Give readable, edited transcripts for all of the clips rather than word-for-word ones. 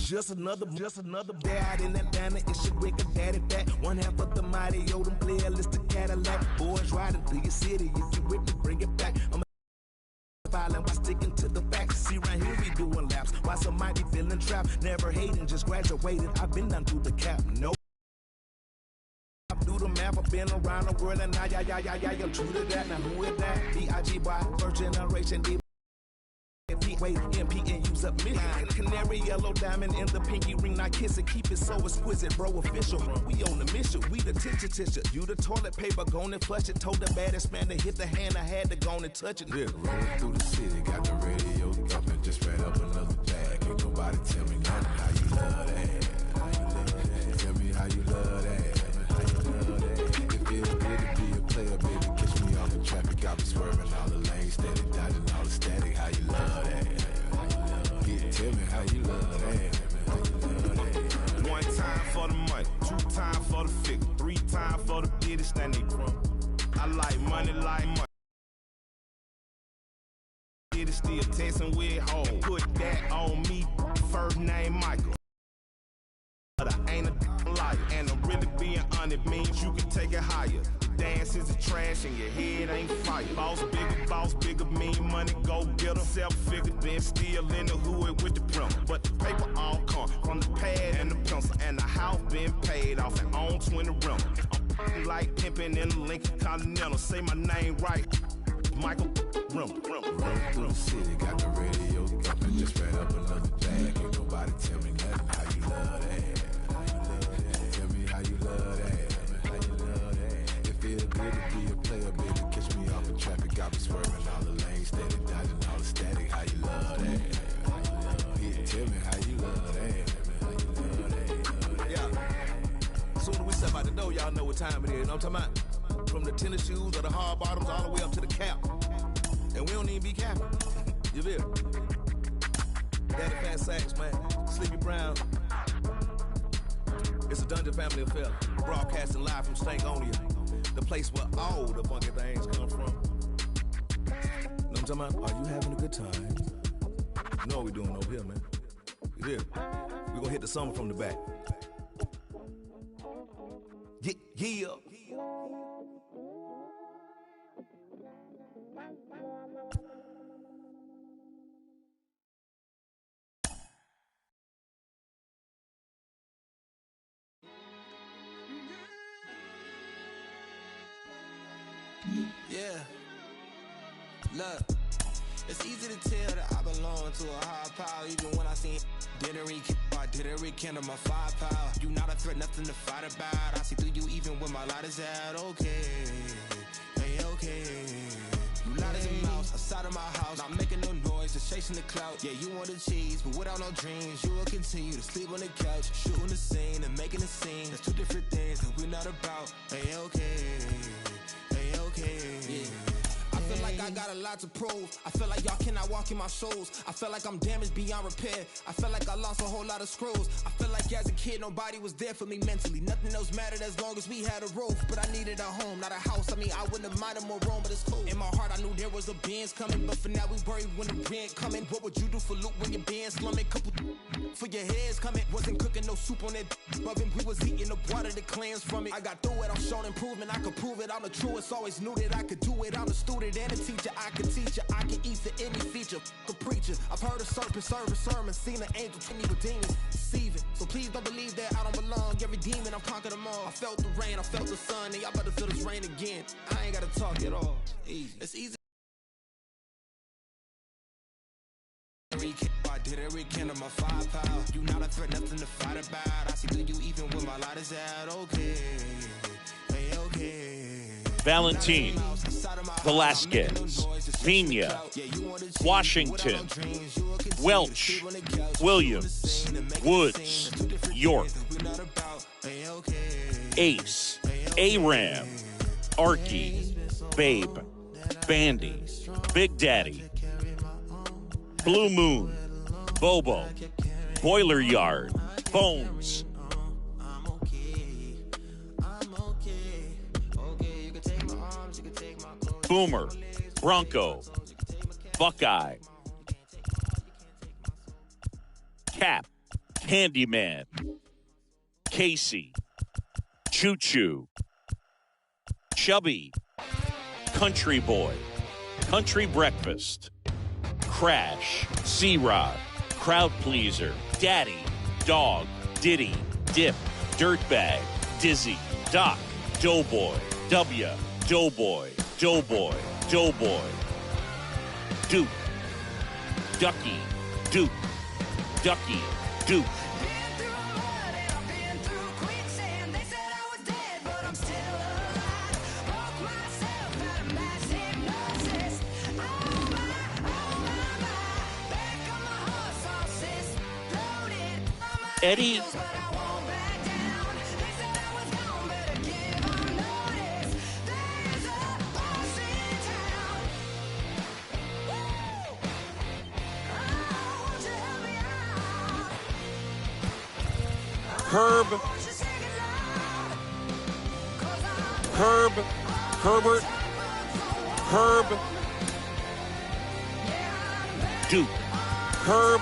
Just another dad in Atlanta. It's your wicked daddy back. One half of the mighty Odom playlist to Cadillac. Boys riding through your city. If you with me, bring it back. I'm violent by sticking to the facts. See, right here we doing laps. Why some might be feeling trapped. Never hating, just graduated. I've been done through the cap. No. Do the math, I've been around the world and I'm true to that. Now who is that? B.I.G.Y. First generation D. Wait, MP and use up million. Canary yellow diamond in the pinky ring. Now kiss it, keep it so exquisite, bro. Official, we on the mission. We the tissue. You the toilet paper, gone and flush it. Told the baddest man to hit the hand. I had to go and touch it. Yeah, rolling through the city, got the radio thumping. Just ran up another bag. Ain't nobody tell me nothing. How you love that? Tell me how you love that. It feels good to be a player, baby. Catch me off the traffic. I be swerving all the lanes, steady dodging all the static. How you love that? Tell me how you love that. One time for the money, two times for the figure, three times for the business that they from. I like money like money. It is still testing with home. Put that on me, first name Michael. But I ain't a liar, and I'm really being honest means you can take it higher. Dance is a trash and your head ain't fire. Boss bigger, mean money, go get 'em. Self-figure, then still in the hood with the printer. But the paper all come from the pad and the pencil, and the house been paid off and on 20 rentals. I'm like pimping in the Lincoln Continental. Say my name right, Michael Rim. Rolling through the city, got the radio thumping. Just ran up another bag. Ain't nobody tell me nothing. How you love that? Tell me how you love that. Feel good to be a player, baby. Catch me off the traffic. I be swerving all the lanes, steady dodging all the static. How you love that? Yeah, tell me how you love that. Yeah. Soon as we step out the door, y'all know what time it is. You know what I'm talking about? From the tennis shoes or the hard bottoms all the way up to the cap. And we don't even be capping. You feel? Daddy Fat Sacks, man. Sleepy Brown. It's a Dungeon family affair. Broadcasting live from Stankonia. The place where all the funky things come from. You know what I'm talking about? Are you having a good time? You know what we doing over here, man. You hear? We're gonna hit the summer from the back. Yeah. Yeah, look, it's easy to tell that I belong to a higher power. Even when I seen didn't rekindle my firepower. You not a threat, nothing to fight about. I see through you even when my light is out. Okay, hey, okay. You light as a mouse outside of my house, not making no noise, just chasing the clout. Yeah, you want the cheese, but without no dreams, you will continue to sleep on the couch, shooting the scene and making a scene. That's two different things that we're not about. Hey, okay. Yeah. I feel like I got a lot to prove. I feel like y'all cannot walk in my shoes. I feel like I'm damaged beyond repair. I feel like I lost a whole lot of screws. I feel like as a kid nobody was there for me mentally. Nothing else mattered as long as we had a roof. But I needed a home, not a house. I mean, I wouldn't have minded more room, but it's cool. In my heart I knew there was a Benz coming, but for now we worry when the rent coming. What would you do for loot when your band's slumming? Couple for your heads coming. Wasn't cooking no soup on that bubbin'. We was eating the water, the clams from it. I got through it, I'm showing improvement. I could prove it, I'm the truest. Always knew that I could do it. I'm the student and a teacher. I can teach you, I can eat to any feature. A preacher, I've heard a serpent serve a sermon, seen an angel treat me with demons, deceiving. So please don't believe that I don't belong. Every demon, I've conquered them all. I felt the rain, I felt the sun, and y'all better feel this rain again. I ain't gotta talk at all. Easy. It's easy. I didn't rekindle my firepower. You not a threat, nothing to fight about. I see through you even when my light is out. Okay, hey, okay. Valentin, Velasquez, Pena, Washington, Welch, Williams, Woods, York, Ace, Aram, Arky, Babe, Bandy, Big Daddy, Blue Moon, Bobo, Boiler Yard, Bones, Boomer, Bronco, Buckeye, Cap, Handyman, Casey, Choo Choo, Chubby, Country Boy, Country Breakfast, Crash, C-Rod, Crowd Pleaser, Daddy, Dog, Diddy, Dip, Dirtbag, Dizzy, Doc, Doughboy, W, Doughboy, Doughboy, Doughboy, Duke, Ducky, Duke, Ducky, Duke. Eddie. Herbert, Duke, Herb,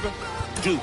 Duke.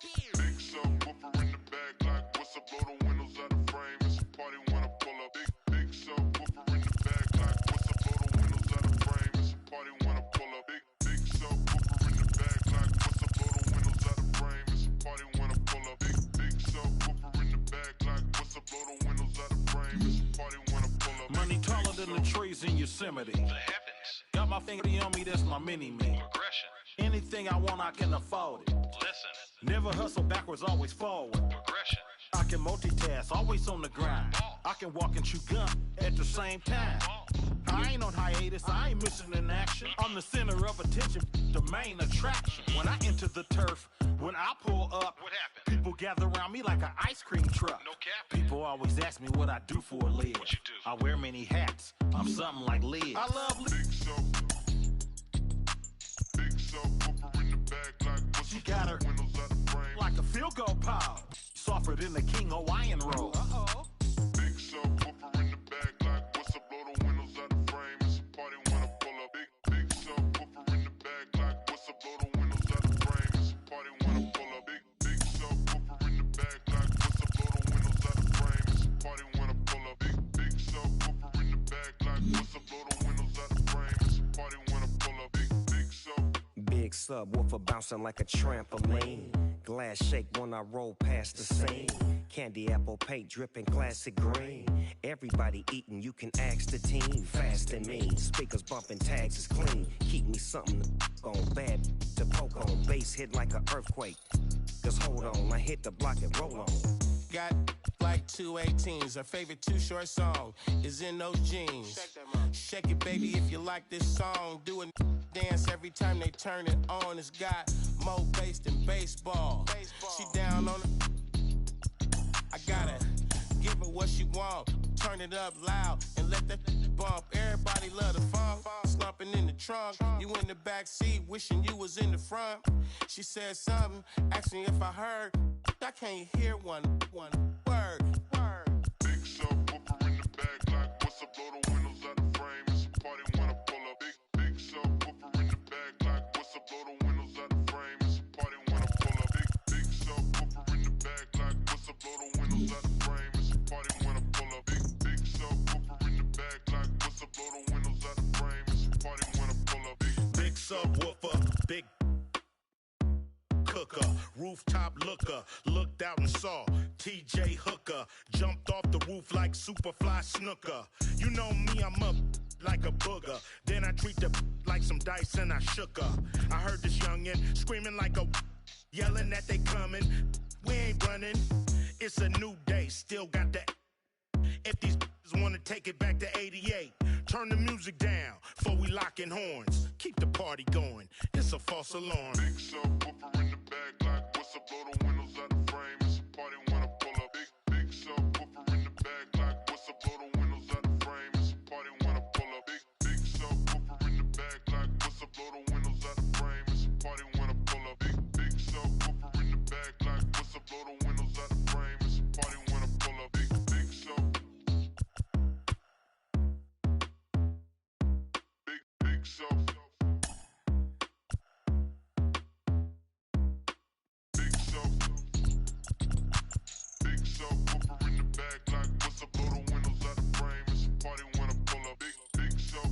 Big subwoofer in the back, like what's up, blow the windows out the frame. It's a party when I pull up. Big subwoofer in the back, like what's up, blow the windows out the frame. It's a party when I pull up. Big subwoofer in the back, like what's up, blow the windows out the frame. It's a party when I pull up. Big subwoofer in the back, like what's up, blow the windows out the frame. It's a party when I pull up. Money taller than the trees in Yosemite. The heavens. Got my finger on me, that's my mini-me. Progression. Anything I want, I can afford it. Listen. Never hustle backwards, always forward. Progression. I can multitask, always on the grind. I can walk and chew gum at the same time. I ain't on hiatus, I ain't missing in action. I'm the center of attention, the main attraction. When I enter the turf, when I pull up, What happened? people gather around me like an ice cream truck. No cap. People always ask me what I do for a live. What you do? I wear many hats, I'm something like Liz. I love Liz. Big subwoofer in the back like what's She got her windows out the frame. like a field goal pile. Softer than the King Hawaiian roll. Big subwoofer in the back like what's up, blow the windows out the frame. It's a party when I pull up. Big subwoofer in the back like what's up, blow the windows out the frame. It's a party when I pull up. Big subwoofer in the back like what's up, blow the windows out the frame. It's a party when I pull up. Big subwoofer in the back like what's up, blow the windows out the frame. It's a party when I pull up. Big sub. Big subwoofer bouncing like a trampoline. Glass shake when I roll past the scene. Candy apple paint dripping classic green. Everybody eating, you can ask the team. Fast and mean, speakers bumping, tags is clean. Keep me something to on, bad to poke on. Bass hit like an earthquake. Just hold on, I hit the block and roll on. Got like 218s. Her favorite Too Short song is In Those Jeans. Shake it, baby, if you like this song. Do a dance every time they turn it on. It's got more bass than baseball. She down on it. I gotta give her what she want. Turn it up loud and let that bump. Everybody love the funk. Slumping in the trunk. You in the back seat, wishing you was in the front. She said something, asking if I heard. I can't hear one word. Big subwoofer in the back like what's up, blow the windows out the frame. It's a party when I pull up. Big subwoofer in the back like what's up, blow the windows out the frame. It's a party when I pull up. Big subwoofer in the back like what's up, blow the windows out the frame. It's a party when I pull up. Big subwoofer in the back like what's up, blow the windows out the frame. It's a party when I pull up. Big subwoofer, big cooker, rooftop looker, looked out and saw TJ Hooker, jumped off the roof like Superfly Snooker. You know me, I'm up like a booger. Then I treat the like some dice and I shook her. I heard this youngin' screaming like a yelling that they coming. We ain't running, it's a new day, still got the. If these wanna take it back to 88, turn the music down before we locking horns. Keep the party going, it's a false alarm. Big subwoofer in the back like what's up, blow the windows out the frame. It's a party when I pull up. Big subwoofer in the back like what's up, blow the windows out the frame. It's a party when I pull up. Big subwoofer in the back like what's up, blow the windows out the frame. It's a party when I pull up. Big subwoofer in the back like what's up, blow the windows out the frame. It's a party when I pull up. Big sub. Big sub. Big sub. Big subwoofer in the back like what's up, blow the windows out the frame. It's a party when I pull up. Big sub.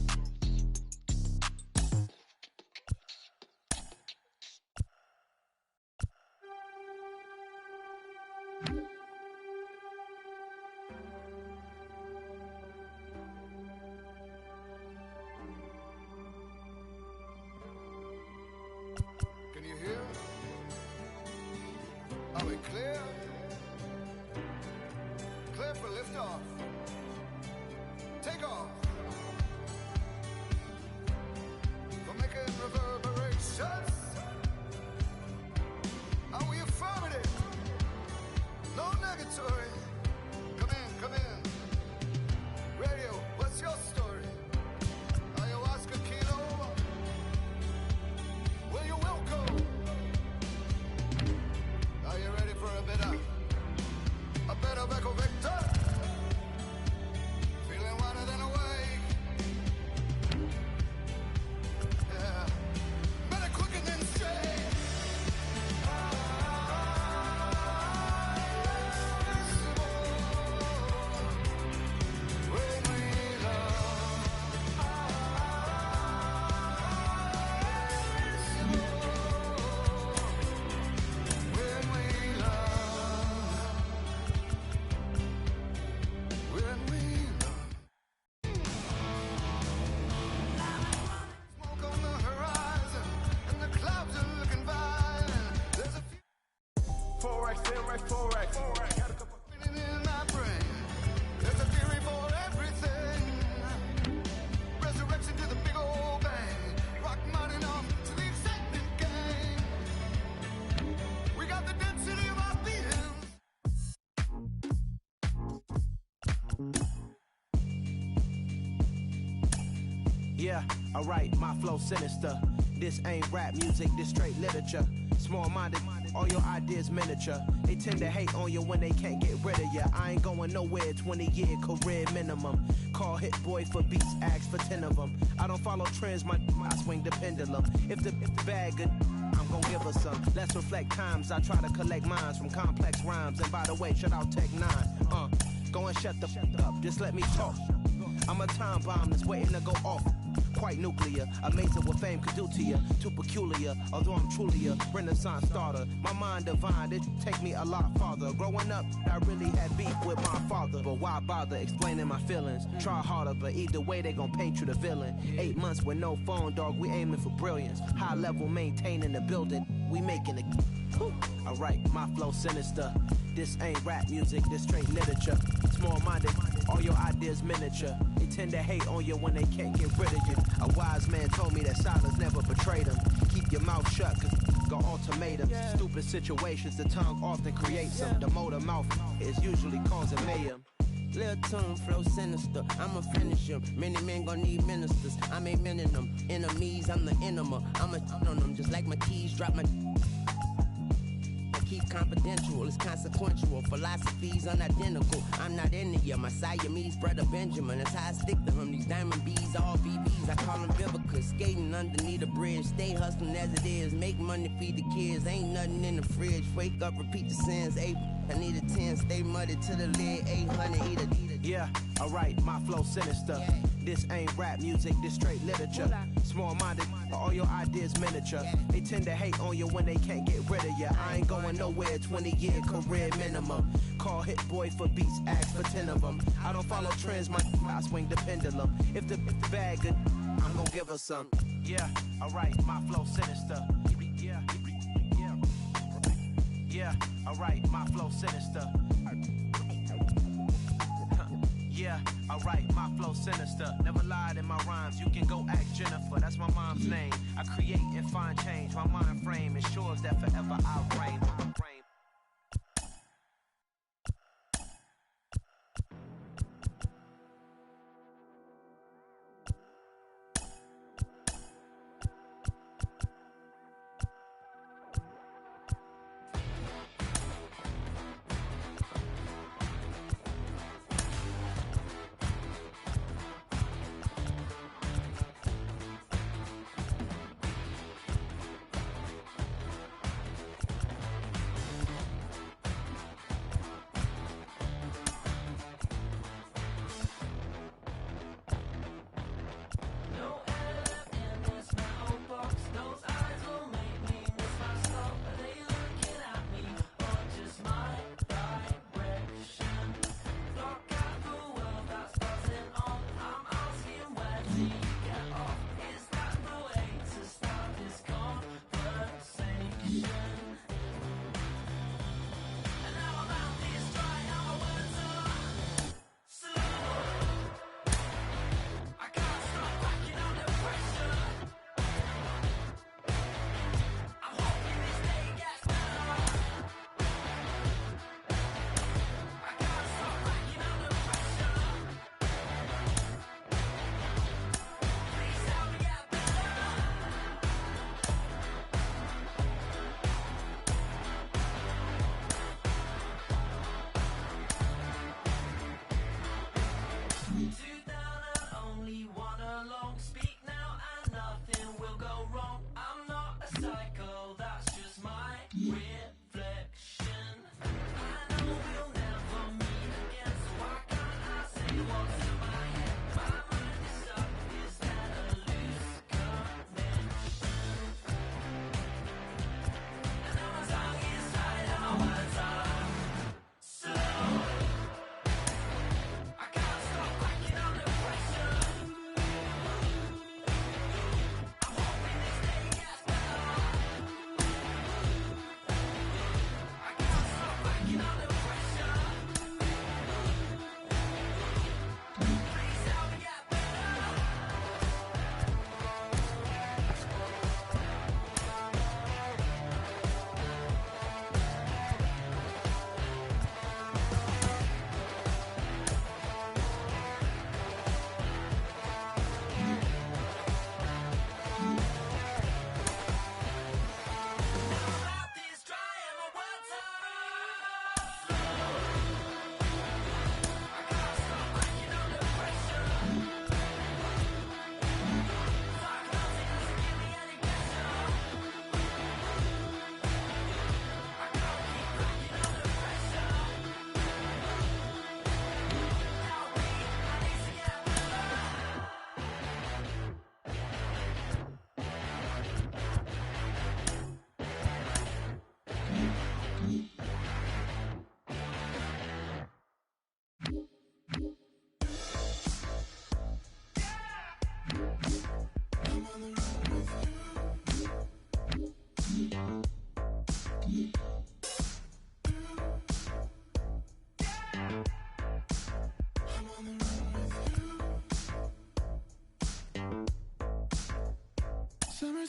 Yeah, alright, my flow sinister. This ain't rap music, this straight literature. Small-minded, all your ideas miniature. They tend to hate on you when they can't get rid of you. I ain't going nowhere, 20-year career minimum. Call Hit Boy for beats, ask for 10 of them. I don't follow trends, I swing the pendulum. If the bag good, I'm gon' give her some. Let's reflect times, I try to collect minds from complex rhymes. And by the way, shout out Tech 9. Go and shut the up, just let me talk. I'm a time bomb that's waiting to go off. Quite nuclear, amazing what fame could do to you. Too peculiar, although I'm truly a renaissance starter. My mind divine, it take me a lot farther. Growing up, I really had beef with my father. But why bother explaining my feelings? Try harder, but either way they gon' paint you the villain. 8 months with no phone, dog, we aiming for brilliance. High level maintaining the building, we making it. Alright, my flow sinister. This ain't rap music, this straight literature. Small-minded, all your ideas miniature. They tend to hate on you when they can't get rid of you. A wise man told me that silence never betrayed him. Keep your mouth shut, cause got ultimatums. Stupid situations, the tongue often creates them. The motor mouth is usually causing mayhem. Lil' tune, flow sinister, I'ma finish him. Many men gon' need ministers, I'm aiming them. Enemies, I'm the enema. I'ma on them, just like my keys, drop my... Keep confidential, it's consequential. Philosophies unidentical. I'm not into you. My Siamese brother Benjamin. That's how I stick to him. These diamond bees, all BBs. I call them Vivica. Skating underneath the bridge. Stay hustling as it is. Make money, feed the kids. Ain't nothing in the fridge. Wake up, repeat the sins. 8, I need a 10. Stay muddy to the lid. 800, eat a. Yeah, alright, my flow sinister. This ain't rap music, this straight literature. Small-minded, all your ideas miniature. They tend to hate on you when they can't get rid of you. I ain't going nowhere, 20-year career minimum. Call Hit Boy for beats, ask for 10 of them. I don't follow trends, I swing the pendulum. If the bag good, I'm gon' give her some. Yeah, alright, my flow sinister. Yeah, alright, my flow sinister. Yeah, alright, my flow sinister. Never lied in my rhymes, you can go ask Jennifer. That's my mom's name. I create and find change. My mind frame ensures that forever I reign.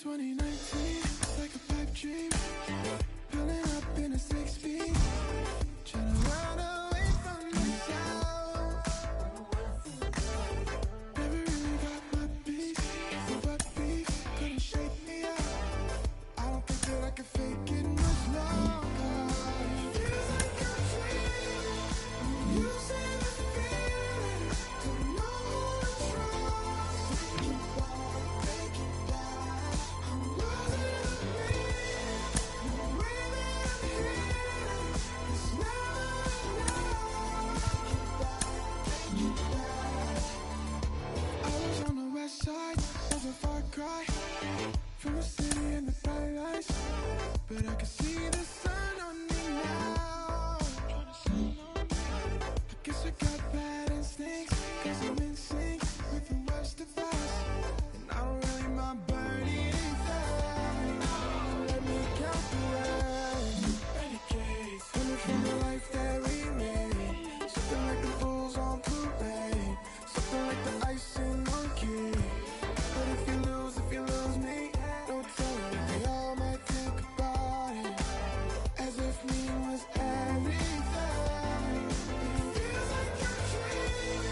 2019, like a pipe dream. Pulling up in a 6-speed. Trying to run away from myself. Never really got my peace. But beef couldn't shake me up. I don't think that I can fake it much longer. Feels like a dream. I'm losing the feeling. Don't know who to trust. Take it back, take it back. I'm losing the feeling. The way that I'm feeling is never enough. Take it back. I was on the west side, was a far cry from the city and the bright lights, but I can see the sun on me now. I guess I got bad instincts, 'cause I'm in sync with the rest of us, and I don't really mind burning down. Let me count the ways, renegades, coming from the life that we made. Something like the fools on parade, something like the icing on cake. But if you lose me, don't tell me. They all might think about it as if me was everything. It feels like a dream.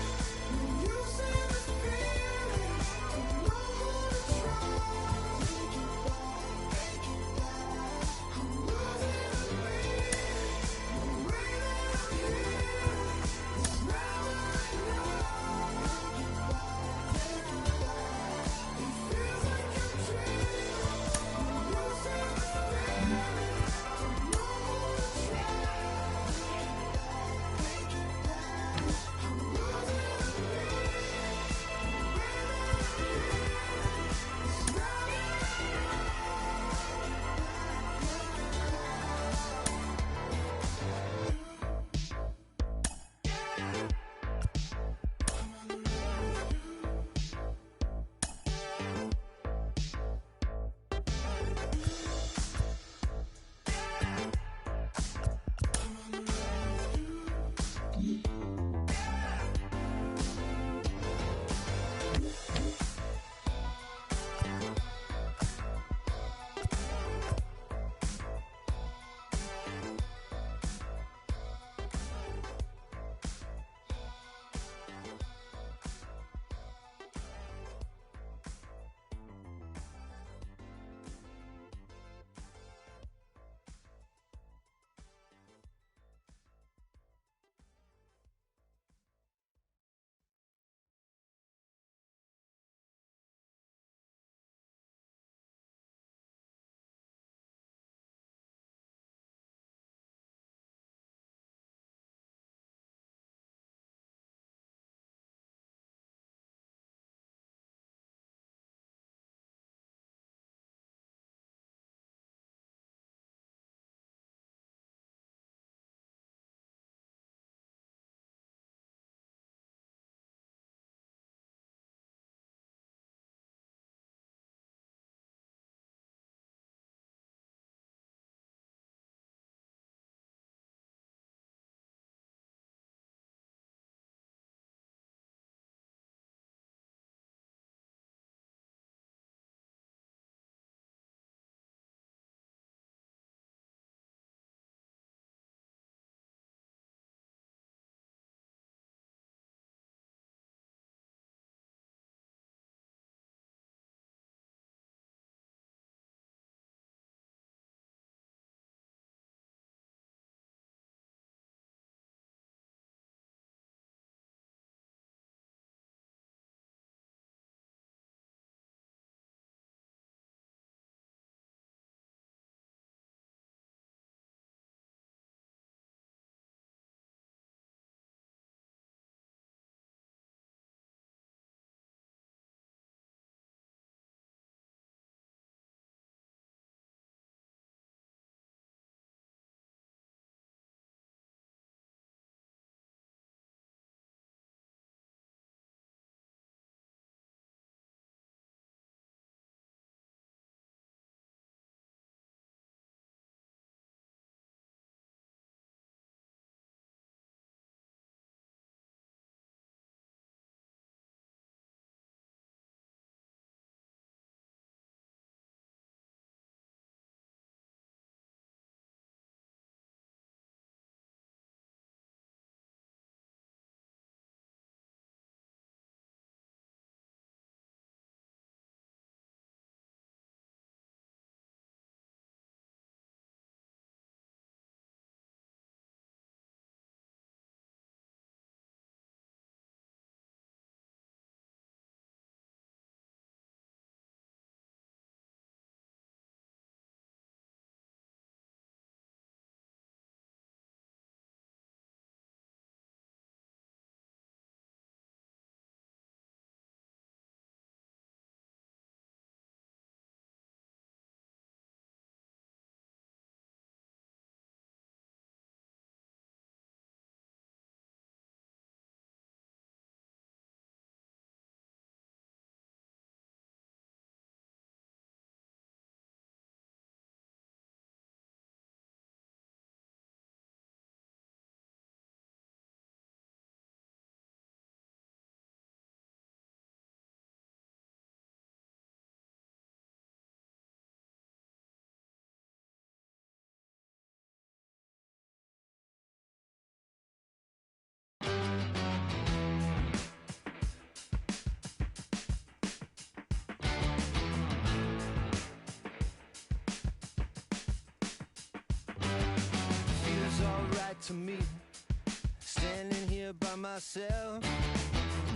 by myself.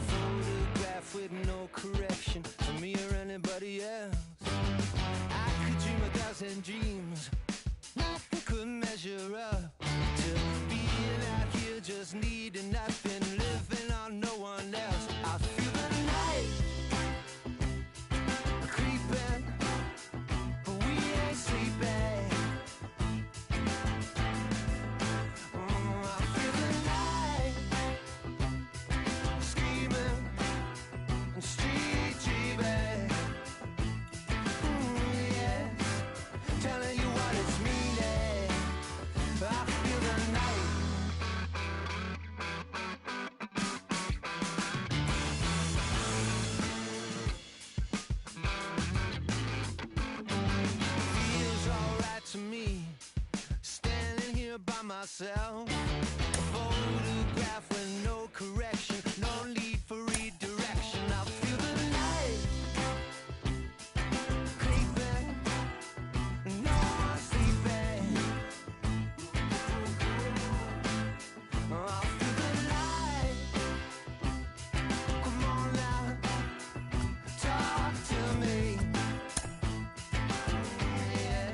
Photograph with no correction for me or anybody else. I could dream 1,000 dreams, nothing could measure up to being out here just needing nothing, living on no one else. I feel the night creeping, but we ain't sleeping. I feel the night screaming and street dreaming. Yes, telling you what it's meaning. I feel the night. Feels alright to me, standing here by myself. A photograph with no correction, no need for redirection. I feel the night creeping, no one sleeping. I feel the light. Come on now, talk to me. Yeah,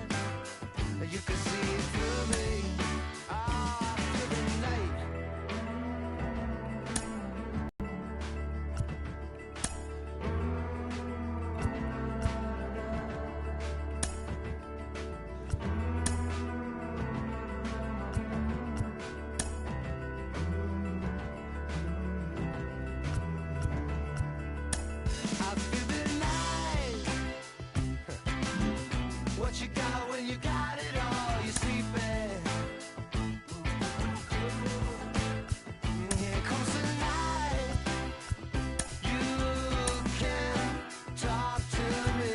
you can see it through me. I feel the night. I feel the night. What you got when you got it all? You're sleeping. Here comes the night. You can talk to me.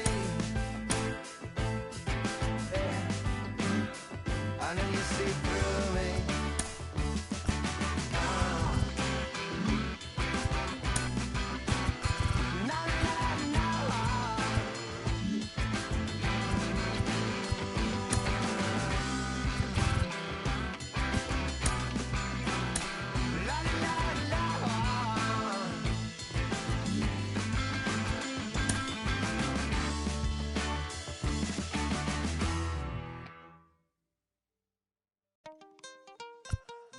Yeah. I know you see through me. Na, na, na. La, la, la.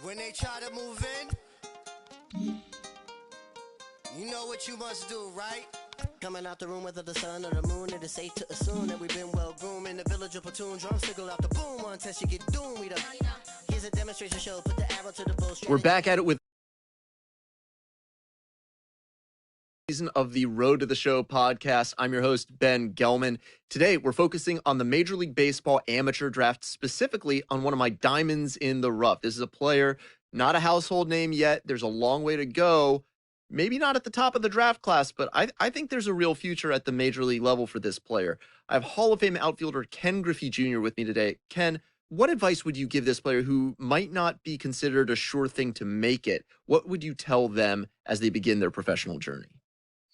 When they try to move in, you know what you must do, right? Coming out the room, whether the sun or the moon, it is safe to assume that we've been well groomed. In the village of platoon, drums signal out the boom. One test, you get doomed. We done. Here's a demonstration show. Put the arrow to the bow. We're back at it with season of the Road to the Show podcast. I'm your host, Ben Gelman. Today, we're focusing on the Major League Baseball amateur draft, specifically on one of my diamonds in the rough. This is a player, not a household name yet. There's a long way to go. Maybe not at the top of the draft class, but I think there's a real future at the major league level for this player. I have Hall of Fame outfielder Ken Griffey Jr. with me today. Ken, what advice would you give this player who might not be considered a sure thing to make it? What would you tell them as they begin their professional journey?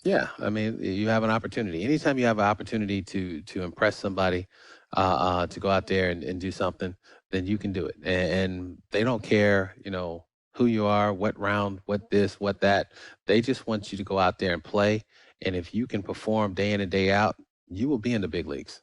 Yeah, I mean, you have an opportunity. Anytime you have an opportunity to impress somebody, to go out there and do something, then you can do it. And they don't care, who you are, what round, what this, what that. They just want you to go out there and play. And if you can perform day in and day out, you will be in the big leagues.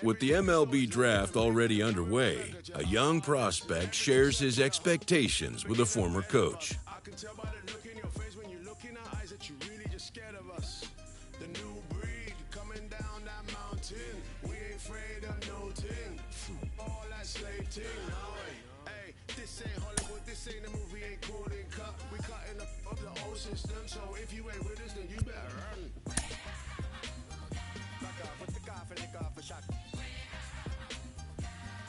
With the MLB draft already underway, a young prospect shares his expectations with a former coach. I can tell by the look in your face when you look in our eyes that you really just scared of us. The new breed coming down that mountain. We ain't afraid of no thing. All that slave thing, no. Hey, this ain't Hollywood, this ain't a movie, ain't cool and cut. We cutting up the old system, so if you ain't with us, then you better run. Back off with the cough and lick off a shot.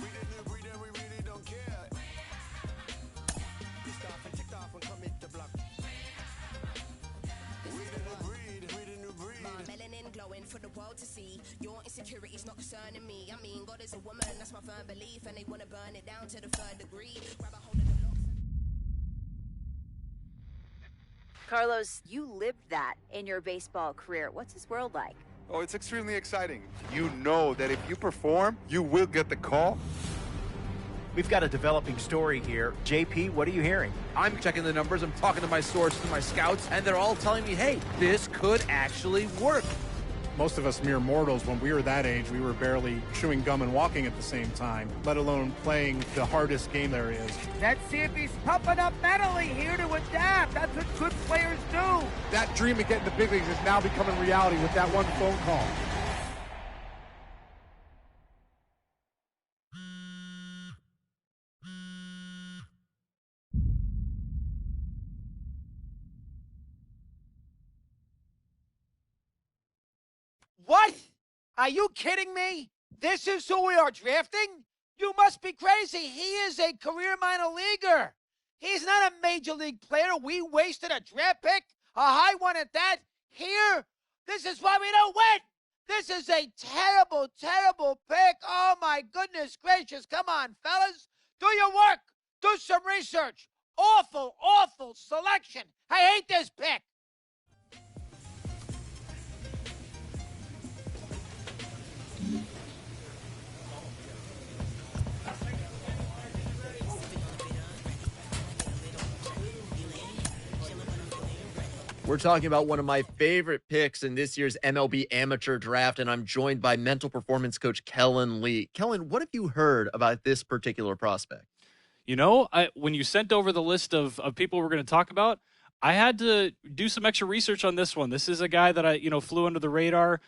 We the new breed and we really don't care. Pissed off and ticked off and come hit the block. We the new breed, we the new breed. My melanin glowing for the world to see. Your insecurity's not concerning me. I mean, God is a woman, that's my firm belief. And they want to burn it down to the third degree. Grab a hold of the locks. Carlos, you lived that in your baseball career. What's this world like? Oh, it's extremely exciting. You know that if you perform, you will get the call. We've got a developing story here. JP, what are you hearing? I'm checking the numbers. I'm talking to my sources, my scouts, and they're all telling me, hey, this could actually work. Most of us mere mortals, when we were that age, we were barely chewing gum and walking at the same time, let alone playing the hardest game there is. Let's see if he's pumping up mentally here to adapt. That's what good players do. That dream of getting the big leagues is now becoming reality with that one phone call. What? Are you kidding me? This is who we are drafting? You must be crazy. He is a career minor leaguer. He's not a major league player. We wasted a draft pick, a high one at that. Here, this is why we don't win. This is a terrible, terrible pick. Oh, my goodness gracious. Come on, fellas. Do your work. Do some research. Awful, awful selection. I hate this pick. We're talking about one of my favorite picks in this year's MLB Amateur Draft, and I'm joined by mental performance coach Kellen Lee. Kellen, what have you heard about this particular prospect? You know, when you sent over the list of people we're going to talk about, I had to do some extra research on this one. This is a guy that I flew under the radar.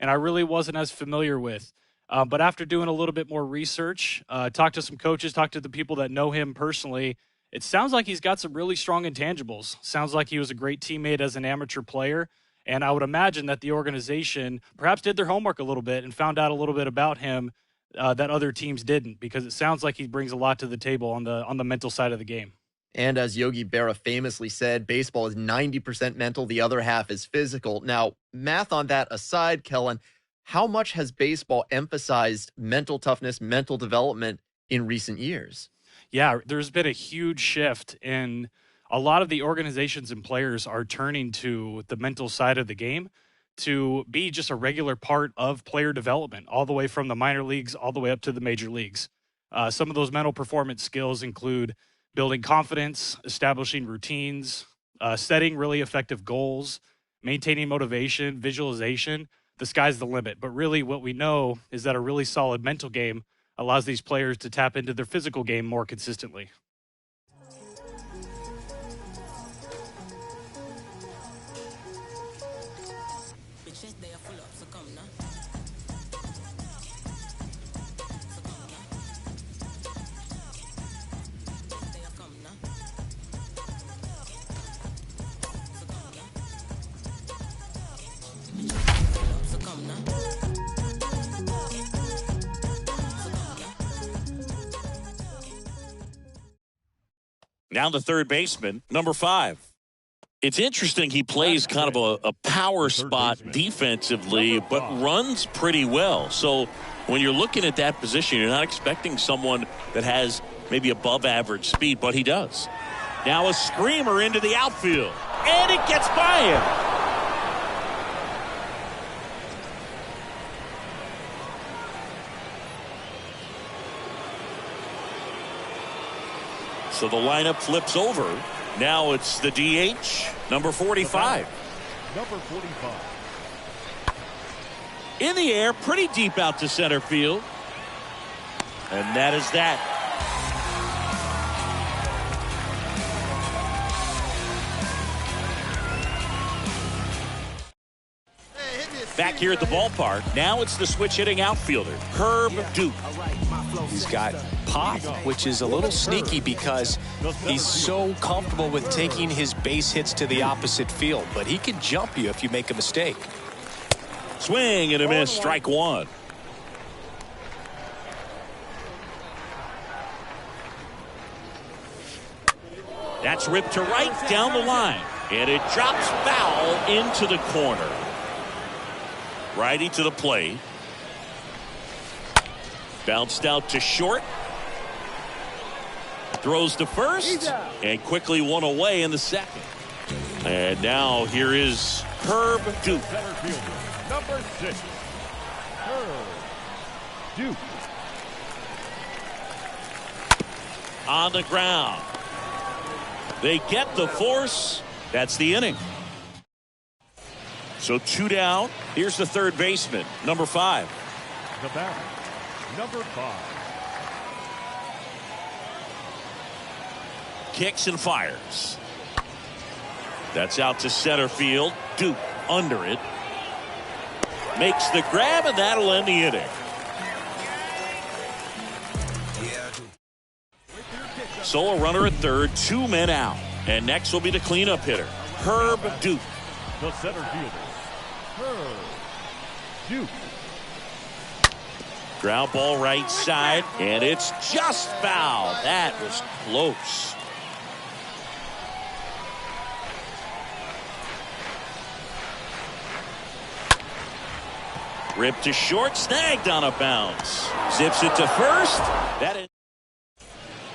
And I really wasn't as familiar with. But after doing a little bit more research, talked to some coaches, talked to the people that know him personally, it sounds like he's got some really strong intangibles. Sounds like he was a great teammate as an amateur player. And I would imagine that the organization perhaps did their homework a little bit and found out a little bit about him that other teams didn't, because it sounds like he brings a lot to the table on the mental side of the game. And as Yogi Berra famously said, baseball is 90% mental, the other half is physical. Now, math on that aside, Kellen, how much has baseball emphasized mental toughness, mental development in recent years? Yeah, there's been a huge shift in a lot of the organizations and players are turning to the mental side of the game to be just a regular part of player development, all the way from the minor leagues, all the way up to the major leagues. Some of those mental performance skills include building confidence, establishing routines, setting really effective goals, maintaining motivation, visualization. The sky's the limit. But really what we know is that a really solid mental game allows these players to tap into their physical game more consistently. Now the third baseman, number 5. It's interesting. He plays kind of a power spot defensively, but runs pretty well. So when you're looking at that position, you're not expecting someone that has maybe above average speed, but he does. Now a screamer into the outfield, and it gets by him. So the lineup flips over. Now it's the DH, number 45. Number 45. In the air, pretty deep out to center field. And that is that. Back here at the ballpark, now it's the switch hitting outfielder, Herb Duke. He's got pop, which is a little sneaky because he's so comfortable with taking his base hits to the opposite field, but he can jump you if you make a mistake. Swing and a miss, strike one. That's ripped to right down the line, and it drops foul into the corner. Righty to the plate. Bounced out to short. Throws to first, and quickly one away in the second. And now here is Herb Duke. Center fielder, number 6, Herb Duke. On the ground. They get the force. That's the inning. So 2 down. Here's the third baseman, number 5. The batter, number 5. Kicks and fires. That's out to center field. Duke under it. Makes the grab, and that'll end the inning. So a runner at third, 2 men out. And next will be the cleanup hitter, Herb Duke. The center fielder, Herb Duke. Ground ball right side, and it's just foul. That was close. Ripped to short, snagged on a bounce. Zips it to first. That is.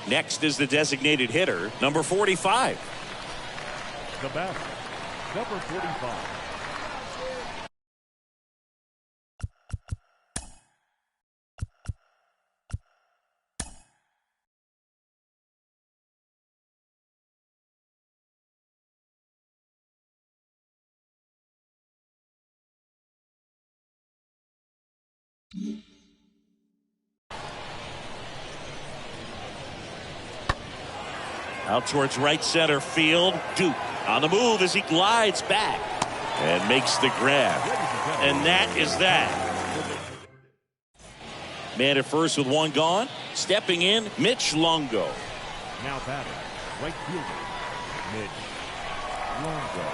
Next is the designated hitter, number 45. The batter, number 45. Out towards right center field. Duke on the move as he glides back and makes the grab. And that is that. Man at first with 1 gone. Stepping in, Mitch Longo. Now batting, right fielder, Mitch Longo.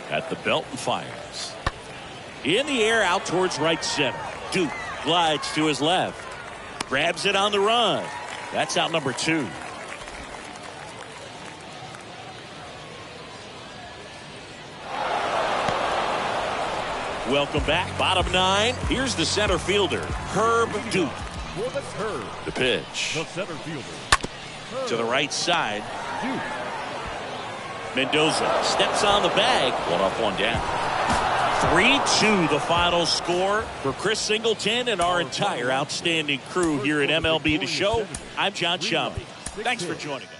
At the belt and fires. In the air out towards right center. Duke glides to his left. Grabs it on the run. That's out number 2. Welcome back. Bottom 9. Here's the center fielder, Herb Duke. For the curve. The pitch. The center fielder, Herb To the right side. Duke. Mendoza steps on the bag. 1 up, 1 down. 3-2 the final score for Chris Singleton and our entire outstanding crew here at MLB The Show. I'm John Shambi. Thanks for joining us.